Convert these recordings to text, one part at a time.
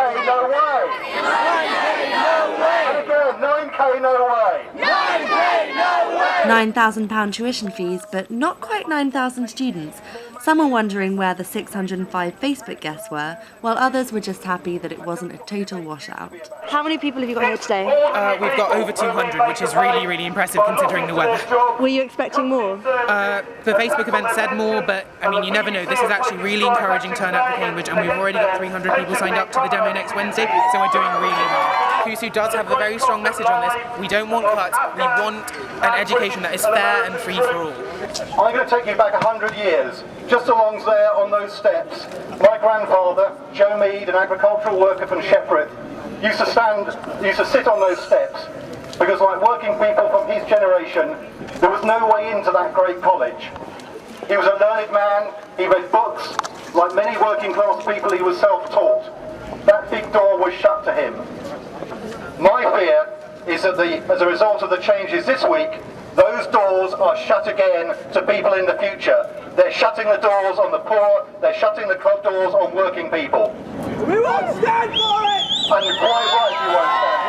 9K, no way! 9K, no way! And again, 9K, no way! 9K, no way! £9,000 tuition fees, but not quite 9,000 students. Some were wondering where the 605 Facebook guests were, while others were just happy that it wasn't a total washout. How many people have you got here today? We've got over 200, which is really, really impressive considering the weather. Were you expecting more? The Facebook event said more, but I mean, you never know. This is actually really encouraging turnout for Cambridge, and we've already got 300 people signed up to the demo next Wednesday, so we're doing really well. CUSU does have a very strong message on this. We don't want cuts, we want an education that is fair and free for all. I'm going to take you back 100 years. Just along there on those steps, my grandfather, Joe Mead, an agricultural worker from Sheppereth, used to sit on those steps because, like working people from his generation, there was no way into that great college. He was a learned man, he read books. Like many working class people, he was self-taught. That big door was shut to him. My fear is that as a result of the changes this week, those doors are shut again to people in the future. They're shutting the doors on the poor, they're shutting the doors on working people. We won't stand for it! And quite right you won't stand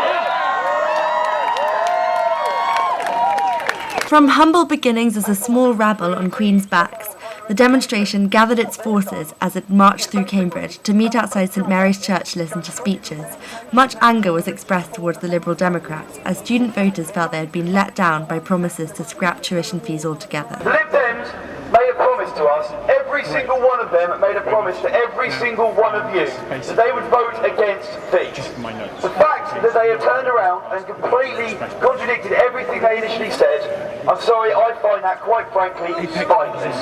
for it. From humble beginnings as a small rabble on Queen's backs, the demonstration gathered its forces as it marched through Cambridge to meet outside St Mary's Church to listen to speeches. Much anger was expressed towards the Liberal Democrats as student voters felt they had been let down by promises to scrap tuition fees altogether. The Lib Dems made a promise to us, every single one of them made a promise to every single one of you that they would vote against fees. The fact that they have turned around and completely contradicted everything they initially said, I'm sorry, I find that quite frankly spineless.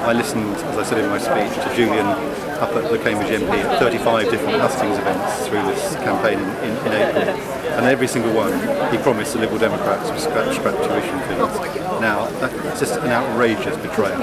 I listened, as I said in my speech, to Julian up at the Cambridge MP at 35 different hustings events through this campaign in April, and every single one he promised the Liberal Democrats would scrap tuition fees. Now, that's just an outrageous betrayal.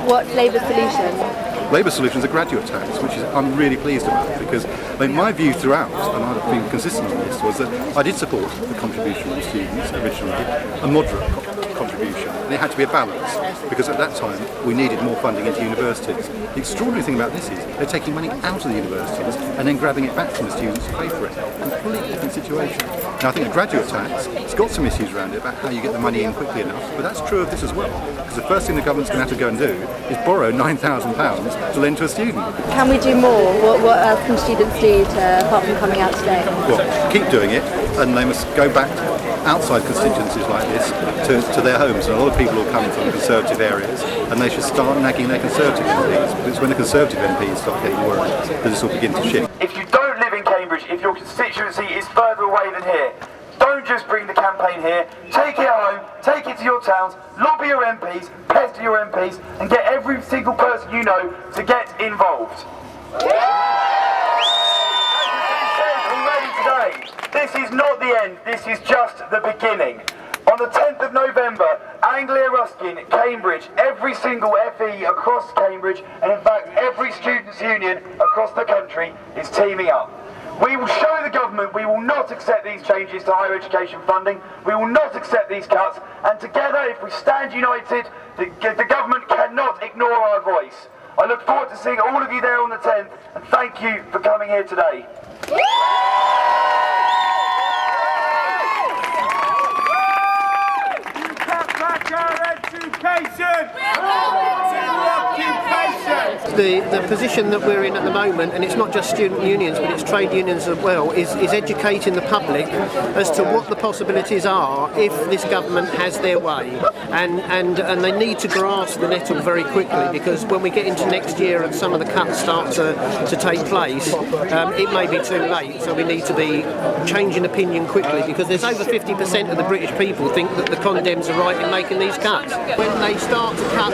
What's Labour's solution? Labour's solution is a graduate tax, which I'm really pleased about, because my view throughout, and I've been consistent on this, was that I did support the contribution from students originally, a moderate contribution, and it had to be a balance, because at that time we needed more funding into universities. The extraordinary thing about this is they're taking money out of the universities and then grabbing it back from the students to pay for it. Completely different situation. Now I think a graduate tax, it's got some issues around it about how you get the money in quickly enough, but that's true of this as well, because the first thing the government's going to have to go and do is borrow £9,000 to lend to a student. Can we do more? What else can students do apart from coming out today? Well, keep doing it, and they must go back outside constituencies like this to their homes. And a lot of people will come from conservative areas, and they should start nagging their conservative MPs, because it's when the conservative MPs start getting worried that this will begin to shift. If you don't live in Cambridge, if your constituency is further away than here, don't just bring the campaign here, take it home, take it to your towns, lobby your MPs, pester your MPs, and get every single person you know to get involved. Already today, this is not the end, this is just the beginning. On the 10th of November, Anglia Ruskin, Cambridge, every single FE across Cambridge, and in fact every students' union across the country is teaming up. We will show the government we will not accept these changes to higher education funding, we will not accept these cuts, and together, if we stand united, the government cannot ignore our voice. I look forward to seeing all of you there on the 10th, and thank you for coming here today. The position that we're in at the moment, and it's not just student unions but it's trade unions as well, is educating the public as to what the possibilities are if this government has their way, and they need to grasp the nettle very quickly, because when we get into next year and some of the cuts start to take place, it may be too late. So we need to be changing opinion quickly, because there's over 50% of the British people think that the Condems are right in making these cuts. When they start to cut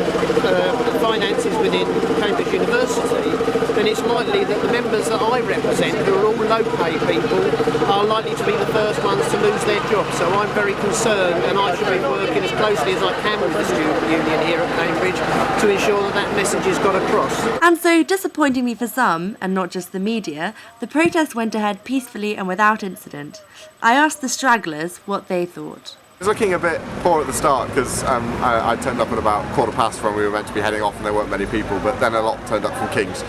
finances within Cambridge University, then it's likely that the members that I represent, who are all low-paid people, are likely to be the first ones to lose their jobs. So I'm very concerned, and I should be working as closely as I can with the student union here at Cambridge to ensure that that message is got across. And so, disappointingly for some, and not just the media, the protest went ahead peacefully and without incident. I asked the stragglers what they thought. It was looking a bit poor at the start because I turned up at about 15:15 when we were meant to be heading off and there weren't many people, but then a lot turned up from King's,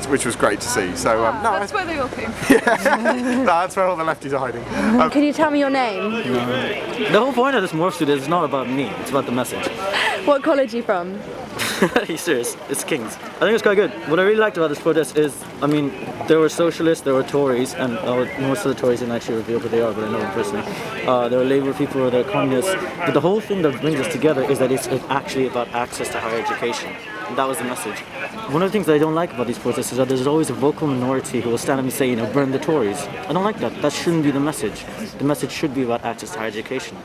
which was great to see. So no, that's where they all came from. Yeah, no, that's where all the lefties are hiding. Can you tell me your name? The whole point of this morph suit is not about me, it's about the message. What college are you from? Are you serious? It's King's. I think it's quite good. What I really liked about this protest is, I mean, there were socialists, there were Tories, and most of the Tories didn't actually reveal who they are, but I know them personally. There were Labour people, there were communists. But the whole thing that brings us together is that it's actually about access to higher education. And that was the message. One of the things that I don't like about these protests is that there's always a vocal minority who will stand up and say, burn the Tories. I don't like that. That shouldn't be the message. The message should be about access to higher education.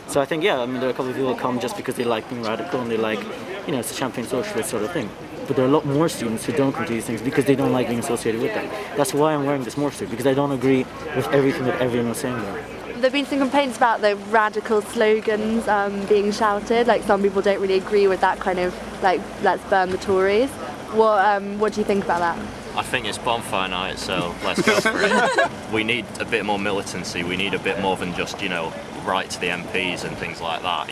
So I think, there are a couple of people who come just because they like being radical and they like, it's a champion socialist sort of thing. But there are a lot more students who don't come to these things because they don't like being associated with them. That's why I'm wearing this morph suit, because I don't agree with everything that everyone was saying there. There have been some complaints about the radical slogans being shouted. Like, some people don't really agree with that kind of, like, let's burn the Tories. What do you think about that? I think it's bonfire night, so let's go for it. We need a bit more militancy. We need a bit more than just, write to the MPs and things like that.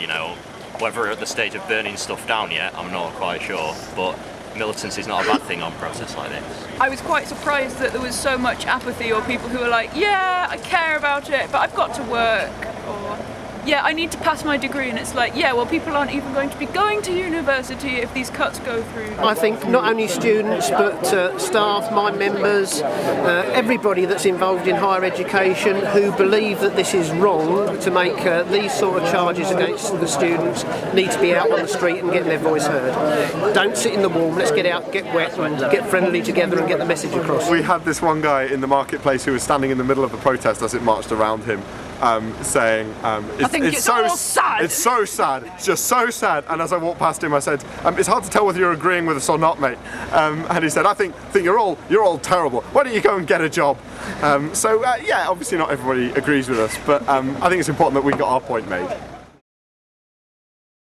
Whether we're at the stage of burning stuff down yet, I'm not quite sure. But militancy is not a bad thing on protests like this. I was quite surprised that there was so much apathy, or people who were like, yeah, I care about it, but I've got to work, or yeah, I need to pass my degree, and it's like, yeah, well, people aren't even going to be going to university if these cuts go through. I think not only students, but staff, my members, everybody that's involved in higher education who believe that this is wrong to make these sort of charges against the students need to be out on the street and getting their voice heard. Don't sit in the warm, let's get out, get wet, and get friendly together and get the message across. We had this one guy in the marketplace who was standing in the middle of the protest as it marched around him, saying, it's so sad. It's so sad. It's just so sad. And as I walked past him, I said, it's hard to tell whether you're agreeing with us or not, mate. And he said, I think you're all terrible. Why don't you go and get a job? Yeah, obviously not everybody agrees with us, but I think it's important that we got our point made.